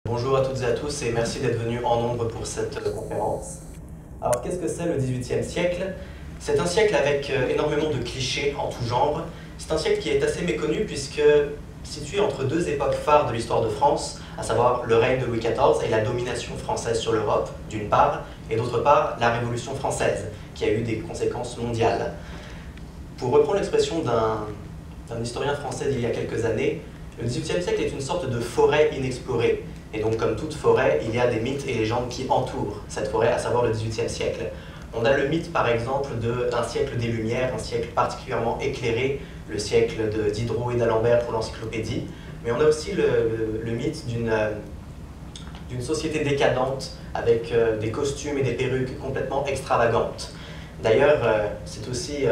Bonjour à toutes et à tous et merci d'être venus en nombre pour cette conférence. Alors qu'est-ce que c'est le XVIIIe siècle? C'est un siècle avec énormément de clichés en tout genre. C'est un siècle qui est assez méconnu puisque situé entre deux époques phares de l'histoire de France, à savoir le règne de Louis XIV et la domination française sur l'Europe, d'une part, et d'autre part, la Révolution française, qui a eu des conséquences mondiales. Pour reprendre l'expression d'un historien français d'il y a quelques années, le XVIIIe siècle est une sorte de forêt inexplorée. Et donc, comme toute forêt, il y a des mythes et légendes qui entourent cette forêt, à savoir le XVIIIe siècle. On a le mythe, par exemple, d'un siècle des Lumières, un siècle particulièrement éclairé, le siècle Diderot et d'Alembert pour l'encyclopédie. Mais on a aussi le mythe d'une société décadente avec des costumes et des perruques complètement extravagantes. D'ailleurs, c'est aussi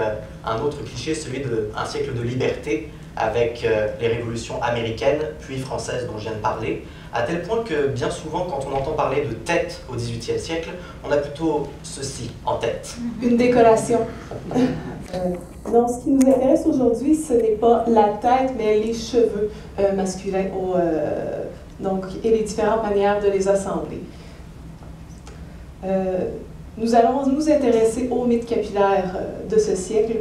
un autre cliché, celui d'un siècle de liberté, avec les révolutions américaines, puis françaises dont je viens de parler, à tel point que bien souvent, quand on entend parler de tête au XVIIIe siècle, on a plutôt ceci en tête. Une décollation. Non, ce qui nous intéresse aujourd'hui, ce n'est pas la tête, mais les cheveux masculins et les différentes manières de les assembler. Nous allons nous intéresser au mythe capillaire de ce siècle,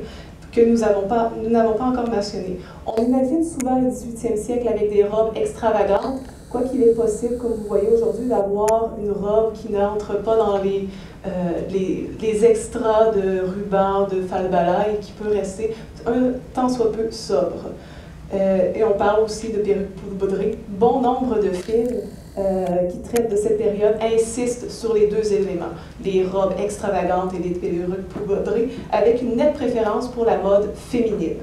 que nous n'avons pas encore mentionné. On imagine souvent le XVIIIe siècle avec des robes extravagantes, quoiqu'il est possible, comme vous voyez aujourd'hui, d'avoir une robe qui n'entre pas dans les extras de rubans, de falbalas, et qui peut rester un tant soit peu sobre. Et on parle aussi de perruques poudrées. Bon nombre de films qui traitent de cette période insistent sur les deux éléments, les robes extravagantes et les perruques poudrées, avec une nette préférence pour la mode féminine.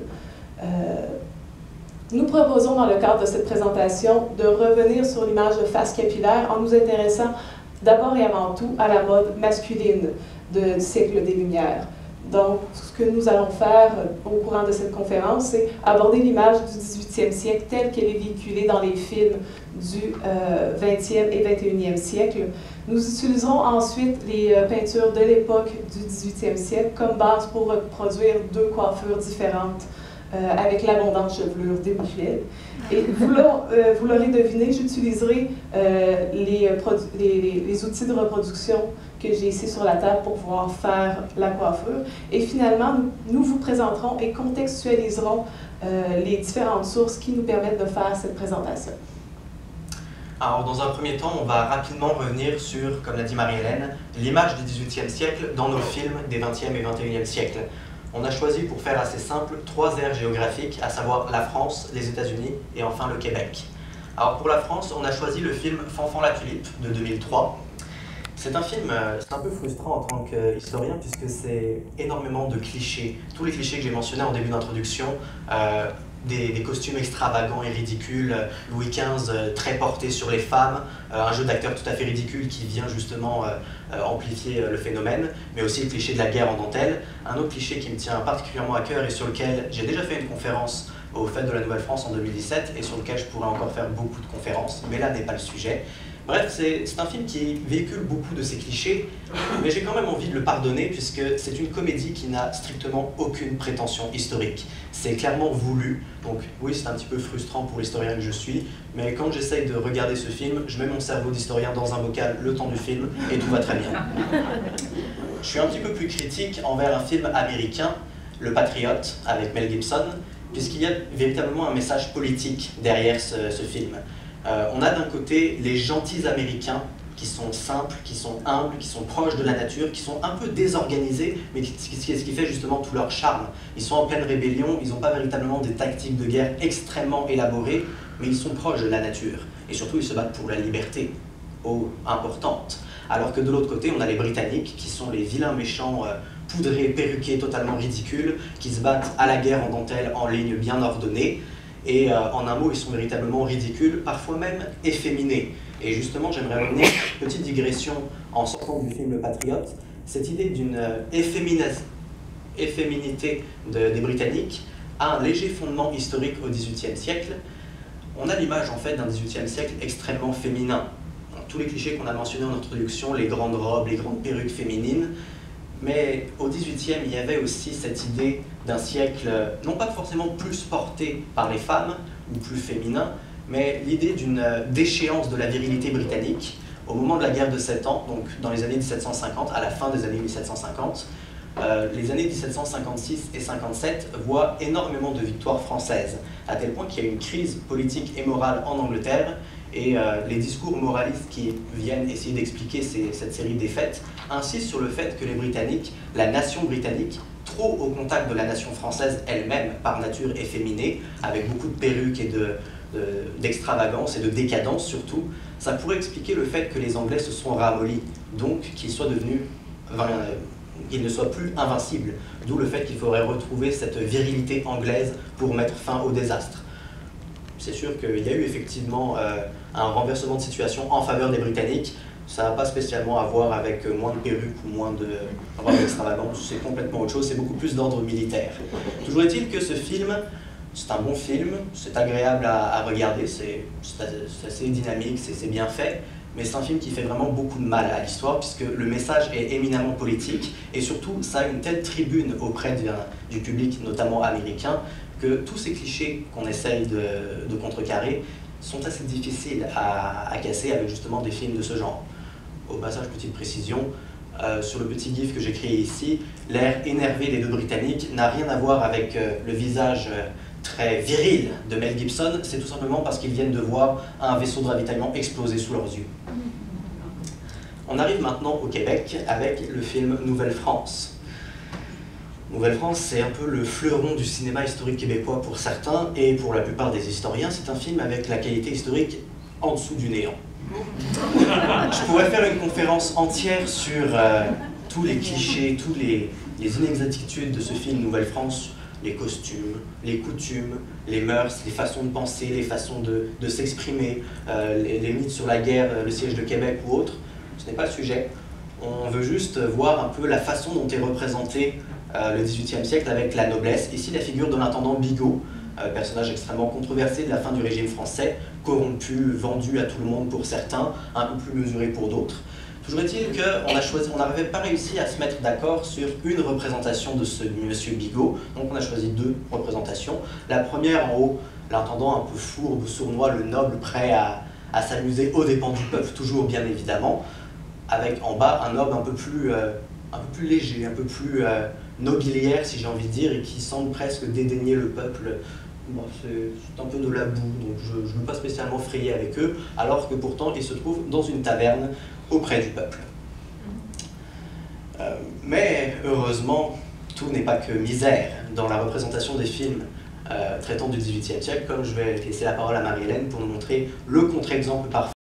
Nous proposons dans le cadre de cette présentation de revenir sur l'image de face capillaire en nous intéressant d'abord et avant tout à la mode masculine du siècle des Lumières. Donc, ce que nous allons faire au courant de cette conférence, c'est aborder l'image du XVIIIe siècle telle qu'elle est véhiculée dans les films du XXe et XXIe siècle. Nous utiliserons ensuite les peintures de l'époque du XVIIIe siècle comme base pour reproduire deux coiffures différentes avec l'abondante chevelure d'Émile. Et vous l'aurez deviné, j'utiliserai les outils de reproduction que j'ai ici sur la table pour pouvoir faire la coiffure. Et finalement, nous vous présenterons et contextualiserons les différentes sources qui nous permettent de faire cette présentation. Alors, dans un premier temps, on va rapidement revenir sur, comme l'a dit Marie-Hélène, l'image du XVIIIe siècle dans nos films des XXe et XXIe siècles. On a choisi, pour faire assez simple, trois aires géographiques, à savoir la France, les États-Unis et enfin le Québec. Alors pour la France, on a choisi le film Fanfan la Tulipe de 2003. C'est un film, c'est un peu frustrant en tant qu'historien puisque c'est énormément de clichés. Tous les clichés que j'ai mentionnés en début d'introduction, des costumes extravagants et ridicules, Louis XV très porté sur les femmes, un jeu d'acteurs tout à fait ridicule qui vient justement amplifier le phénomène, mais aussi le cliché de la guerre en dentelle. Un autre cliché qui me tient particulièrement à cœur et sur lequel j'ai déjà fait une conférence aux Fêtes de la Nouvelle-France en 2017 et sur lequel je pourrais encore faire beaucoup de conférences, mais là n'est pas le sujet. Bref, c'est un film qui véhicule beaucoup de ces clichés, mais j'ai quand même envie de le pardonner puisque c'est une comédie qui n'a strictement aucune prétention historique. C'est clairement voulu, donc oui, c'est un petit peu frustrant pour l'historien que je suis, mais quand j'essaye de regarder ce film, je mets mon cerveau d'historien dans un bocal le temps du film et tout va très bien. Je suis un petit peu plus critique envers un film américain, Le Patriote, avec Mel Gibson, puisqu'il y a véritablement un message politique derrière ce film. On a d'un côté les gentils Américains qui sont simples, qui sont humbles, qui sont proches de la nature, qui sont un peu désorganisés, mais ce qui fait justement tout leur charme. Ils sont en pleine rébellion, ils n'ont pas véritablement des tactiques de guerre extrêmement élaborées, mais ils sont proches de la nature. Et surtout, ils se battent pour la liberté, importante. Alors que de l'autre côté, on a les Britanniques, qui sont les vilains méchants poudrés, perruqués, totalement ridicules, qui se battent à la guerre en dentelle, en ligne bien ordonnée. Et en un mot, ils sont véritablement ridicules, parfois même efféminés. Et justement, j'aimerais revenir sur une petite digression en sortant du film Le Patriote, cette idée d'une efféminité des Britanniques a un léger fondement historique au XVIIIe siècle. On a l'image en fait d'un XVIIIe siècle extrêmement féminin. Tous les clichés qu'on a mentionnés en introduction, les grandes robes, les grandes perruques féminines, mais au XVIIIe, il y avait aussi cette idée d'un siècle non pas forcément plus porté par les femmes ou plus féminin, mais l'idée d'une déchéance de la virilité britannique au moment de la guerre de 7 ans, donc dans les années 1750, à la fin des années 1750, les années 1756 et 57 voient énormément de victoires françaises, à tel point qu'il y a une crise politique et morale en Angleterre, et les discours moralistes qui viennent essayer d'expliquer cette série de défaites insistent sur le fait que les Britanniques, la nation britannique, trop au contact de la nation française elle-même, par nature efféminée, avec beaucoup de perruques et d'extravagance et de décadence surtout, ça pourrait expliquer le fait que les Anglais se sont ramollis, donc qu'ils soient devenus, qu'ils ne soient plus invincibles, d'où le fait qu'il faudrait retrouver cette virilité anglaise pour mettre fin au désastre. C'est sûr qu'il y a eu effectivement un renversement de situation en faveur des Britanniques. Ça n'a pas spécialement à voir avec moins de perruques ou moins de robes extravagantes, c'est complètement autre chose, c'est beaucoup plus d'ordre militaire. Toujours est-il que ce film, c'est un bon film, c'est agréable à regarder, c'est assez dynamique, c'est bien fait, mais c'est un film qui fait vraiment beaucoup de mal à l'histoire puisque le message est éminemment politique et surtout ça a une telle tribune auprès du public, notamment américain, que tous ces clichés qu'on essaye de contrecarrer sont assez difficiles à casser avec justement des films de ce genre. Au passage, petite précision, sur le petit gif que j'ai créé ici, l'air énervé des deux Britanniques n'a rien à voir avec le visage très viril de Mel Gibson, c'est tout simplement parce qu'ils viennent de voir un vaisseau de ravitaillement exploser sous leurs yeux. On arrive maintenant au Québec avec le film Nouvelle-France. Nouvelle-France, c'est un peu le fleuron du cinéma historique québécois pour certains, et pour la plupart des historiens, c'est un film avec la qualité historique en dessous du néant. Je pourrais faire une conférence entière sur tous les clichés, toutes les inexactitudes de ce film Nouvelle-France, les costumes, les coutumes, les mœurs, les façons de penser, les façons de s'exprimer, les mythes sur la guerre, le siège de Québec ou autre. Ce n'est pas le sujet. On veut juste voir un peu la façon dont est représenté le XVIIIe siècle avec la noblesse. Ici, la figure de l'intendant Bigot, personnage extrêmement controversé de la fin du régime français, corrompu, vendu à tout le monde pour certains, un peu plus mesuré pour d'autres. Toujours est-il qu'on n'avait pas réussi à se mettre d'accord sur une représentation de ce monsieur Bigot, donc on a choisi deux représentations. La première en haut, l'intendant un peu fourbe, sournois, le noble prêt à s'amuser aux dépens du peuple, toujours bien évidemment, avec en bas un noble un peu plus léger, un peu plus nobiliaire si j'ai envie de dire, et qui semble presque dédaigner le peuple. Bon, c'est un peu de la boue, donc je ne veux pas spécialement frayer avec eux, alors que pourtant ils se trouvent dans une taverne auprès du peuple. Mais heureusement, tout n'est pas que misère dans la représentation des films traitant du XVIIIe siècle, comme je vais laisser la parole à Marie-Hélène pour nous montrer le contre-exemple parfait